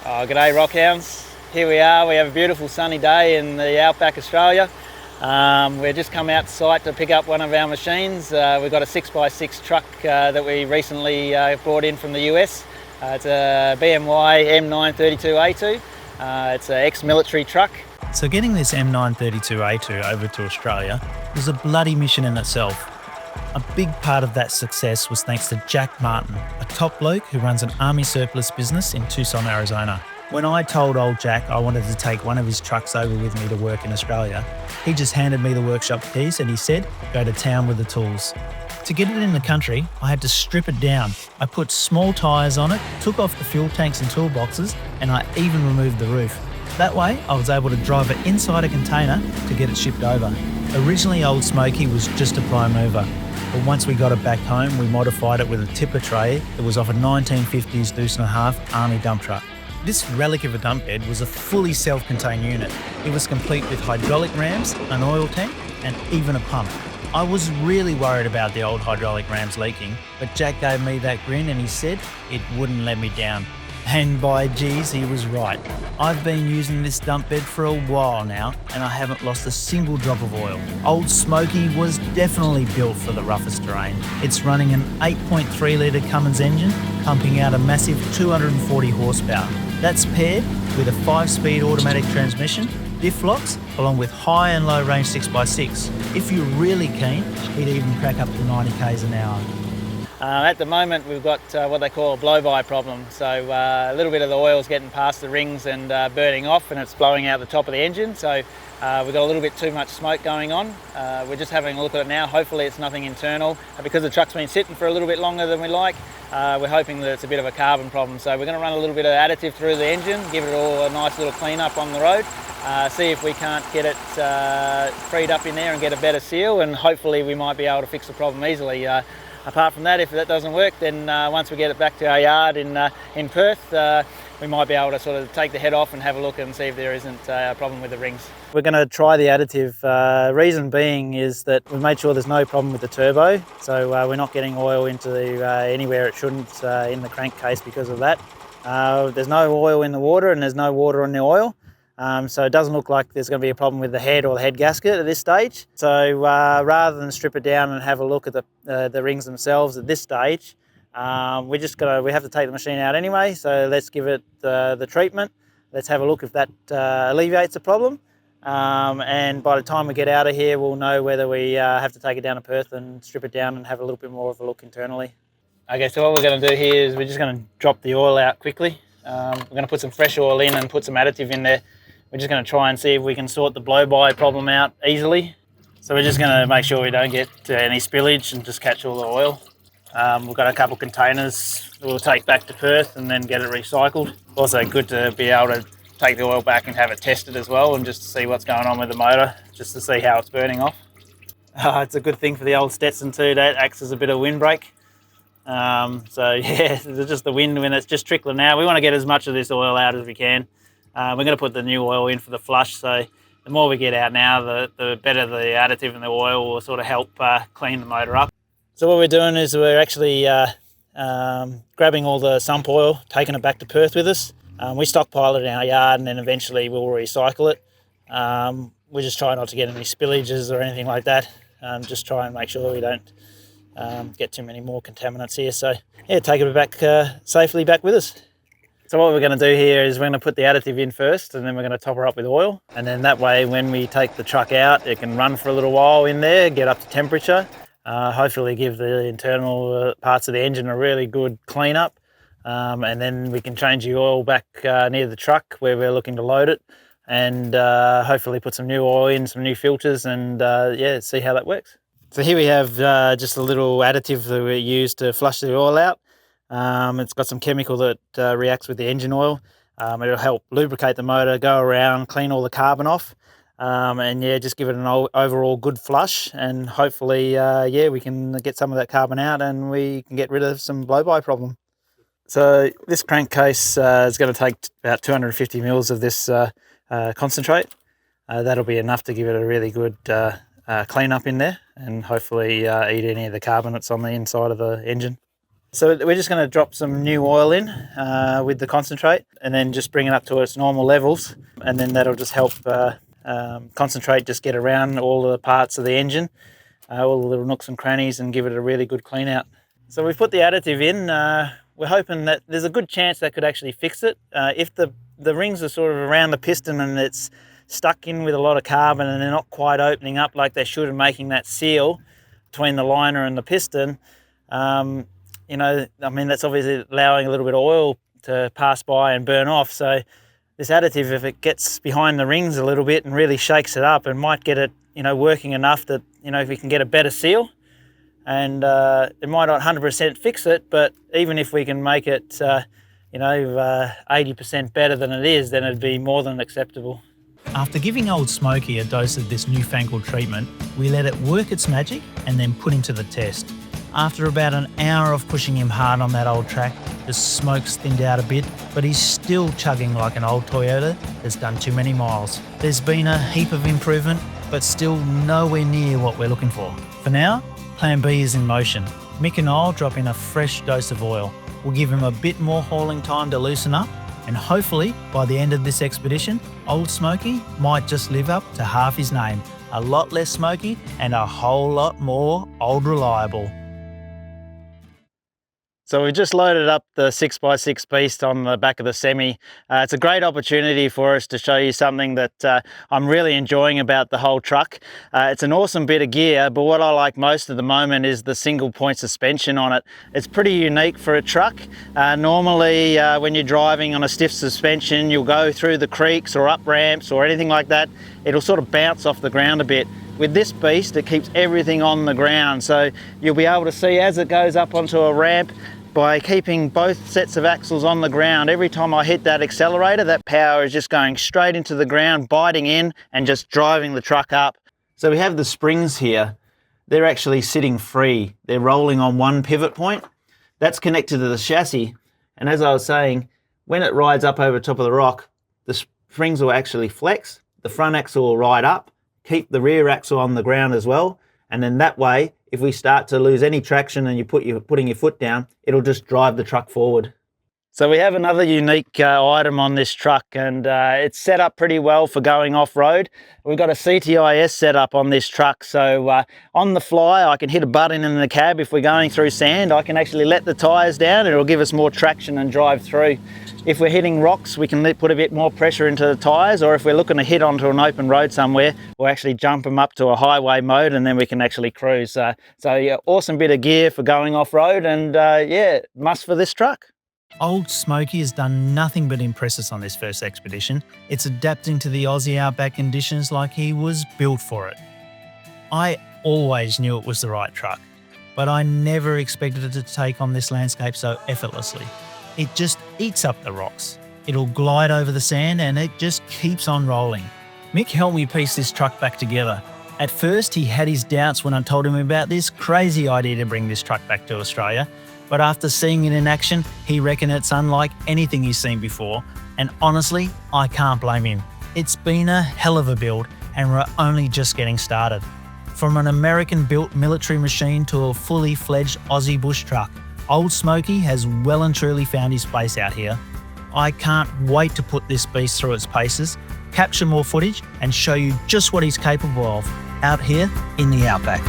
Oh, g'day Rockhounds. Here we are, we have a beautiful sunny day in the Outback, Australia. We've just come out to site to pick up one of our machines. We've got a 6x6 truck that we recently brought in from the US. It's a BMY M932a2. It's an ex-military truck. So getting this M932a2 over to Australia was a bloody mission in itself. A big part of that success was thanks to Jack Martin, a top bloke who runs an army surplus business in Tucson, Arizona. When I told old Jack I wanted to take one of his trucks over with me to work in Australia, he just handed me the workshop keys and he said, go to town with the tools. To get it in the country, I had to strip it down. I put small tyres on it, took off the fuel tanks and toolboxes, and I even removed the roof. That way, I was able to drive it inside a container to get it shipped over. Originally, old Smokey was just a prime mover, but once we got it back home, we modified it with a tipper tray that was off a 1950s deuce and a half army dump truck. This relic of a dump bed was a fully self-contained unit. It was complete with hydraulic rams, an oil tank, and even a pump. I was really worried about the old hydraulic rams leaking, but Jack gave me that grin and he said it wouldn't let me down. And by geez, he was right. I've been using this dump bed for a while now and I haven't lost a single drop of oil. Old Smokey was definitely built for the roughest terrain. It's running an 8.3 litre Cummins engine, pumping out a massive 240 horsepower. That's paired with a 5-speed automatic transmission, diff locks, along with high and low range 6x6. If you're really keen, he'd even crack up to 90 k's an hour. At the moment we've got what they call a blow-by problem. So a little bit of the oil's getting past the rings and burning off and it's blowing out the top of the engine. So we've got a little bit too much smoke going on. We're just having a look at it now. Hopefully it's nothing internal. Because the truck's been sitting for a little bit longer than we like, we're hoping that it's a bit of a carbon problem. So we're going to run a little bit of additive through the engine, give it all a nice little clean up on the road, see if we can't get it freed up in there and get a better seal, and hopefully we might be able to fix the problem easily. Apart from that, if that doesn't work, then once we get it back to our yard in Perth, we might be able to sort of take the head off and have a look and see if there isn't a problem with the rings. We're going to try the additive. Reason being is that we've made sure there's no problem with the turbo, so we're not getting oil into anywhere it shouldn't in the crankcase because of that. There's no oil in the water and there's no water on the oil. So it doesn't look like there's going to be a problem with the head or the head gasket at this stage. So rather than strip it down and have a look at the rings themselves at this stage, we have to take the machine out anyway. So let's give it the treatment. Let's have a look if that alleviates the problem. And by the time we get out of here, we'll know whether we have to take it down to Perth and strip it down and have a little bit more of a look internally. Okay, so what we're going to do here is we're just going to drop the oil out quickly. We're going to put some fresh oil in and put some additive in there. We're just going to try and see if we can sort the blow-by problem out easily. So we're just going to make sure we don't get any spillage and just catch all the oil. We've got a couple containers that we'll take back to Perth and then get it recycled. Also good to be able to take the oil back and have it tested as well and just to see what's going on with the motor, just to see how it's burning off. It's a good thing for the old Stetson too, that acts as a bit of windbreak. So yeah, it's just the wind when it's just trickling out. We want to get as much of this oil out as we can. We're going to put the new oil in for the flush, so the more we get out now, the better the additive and the oil will sort of help clean the motor up. So what we're doing is we're actually grabbing all the sump oil, taking it back to Perth with us. We stockpile it in our yard and then eventually we'll recycle it. We just try not to get any spillages or anything like that. Just try and make sure we don't get too many more contaminants here. So yeah, take it back safely back with us. So what we're going to do here is we're going to put the additive in first and then we're going to top her up with oil. And then that way when we take the truck out, it can run for a little while in there, get up to temperature, hopefully give the internal parts of the engine a really good clean up. And then we can change the oil back near the truck where we're looking to load it and hopefully put some new oil in, some new filters and yeah, see how that works. So here we have just a little additive that we use to flush the oil out. It's got some chemical that reacts with the engine oil. It'll help lubricate the motor, go around, clean all the carbon off, and yeah, just give it an overall good flush. And hopefully, yeah, we can get some of that carbon out and we can get rid of some blow-by problem. So this crankcase is going to take about 250 mils of this concentrate. That'll be enough to give it a really good clean up in there and hopefully eat any of the carbon that's on the inside of the engine. So we're just going to drop some new oil in with the concentrate, and then just bring it up to its normal levels, and then that'll just help concentrate just get around all the parts of the engine, all the little nooks and crannies, and give it a really good clean out. So we've put the additive in. We're hoping that there's a good chance that could actually fix it. If the rings are sort of around the piston and it's stuck in with a lot of carbon and they're not quite opening up like they should and making that seal between the liner and the piston, you know, I mean, that's obviously allowing a little bit of oil to pass by and burn off. So this additive, if it gets behind the rings a little bit and really shakes it up, and might get it, you know, working enough that, you know, if we can get a better seal, and it might not 100% fix it, but even if we can make it, you know, 80% better than it is, then it'd be more than acceptable. After giving old Smokey a dose of this newfangled treatment, we let it work its magic and then put him to the test. After about an hour of pushing him hard on that old track, the smoke's thinned out a bit, but he's still chugging like an old Toyota that's done too many miles. There's been a heap of improvement, but still nowhere near what we're looking for. For now, Plan B is in motion. Mick and I'll drop in a fresh dose of oil. We'll give him a bit more hauling time to loosen up, and hopefully by the end of this expedition, old Smokey might just live up to half his name. A lot less smoky and a whole lot more old reliable. So we've just loaded up the 6x6 beast on the back of the Semi. It's a great opportunity for us to show you something that I'm really enjoying about the whole truck. It's an awesome bit of gear, but what I like most at the moment is the single point suspension on it. It's pretty unique for a truck. Normally when you're driving on a stiff suspension, you'll go through the creeks or up ramps or anything like that. It'll sort of bounce off the ground a bit. With this beast, it keeps everything on the ground, so you'll be able to see as it goes up onto a ramp. By keeping both sets of axles on the ground, every time I hit that accelerator, that power is just going straight into the ground, biting in and just driving the truck up. So we have the springs here. They're actually sitting free. They're rolling on one pivot point. That's connected to the chassis. And as I was saying, when it rides up over top of the rock, the springs will actually flex. The front axle will ride up, keep the rear axle on the ground as well. And then that way, if we start to lose any traction and you're putting your foot down, it'll just drive the truck forward. So we have another unique item on this truck, and it's set up pretty well for going off-road. We've got a CTIS set up on this truck, so on the fly I can hit a button in the cab. If we're going through sand, I can actually let the tyres down and it'll give us more traction and drive through. If we're hitting rocks, we can put a bit more pressure into the tyres, or if we're looking to hit onto an open road somewhere, we'll actually jump them up to a highway mode and then we can actually cruise. So yeah, awesome bit of gear for going off-road, and yeah, must for this truck. Old Smokey has done nothing but impress us on this first expedition. It's adapting to the Aussie Outback conditions like he was built for it. I always knew it was the right truck, but I never expected it to take on this landscape so effortlessly. It just eats up the rocks. It'll glide over the sand and it just keeps on rolling. Mick helped me piece this truck back together. At first, he had his doubts when I told him about this crazy idea to bring this truck back to Australia. But after seeing it in action, he reckoned it's unlike anything he's seen before. And honestly, I can't blame him. It's been a hell of a build and we're only just getting started. From an American-built military machine to a fully fledged Aussie bush truck, Old Smokey has well and truly found his place out here. I can't wait to put this beast through its paces, capture more footage and show you just what he's capable of out here in the Outback.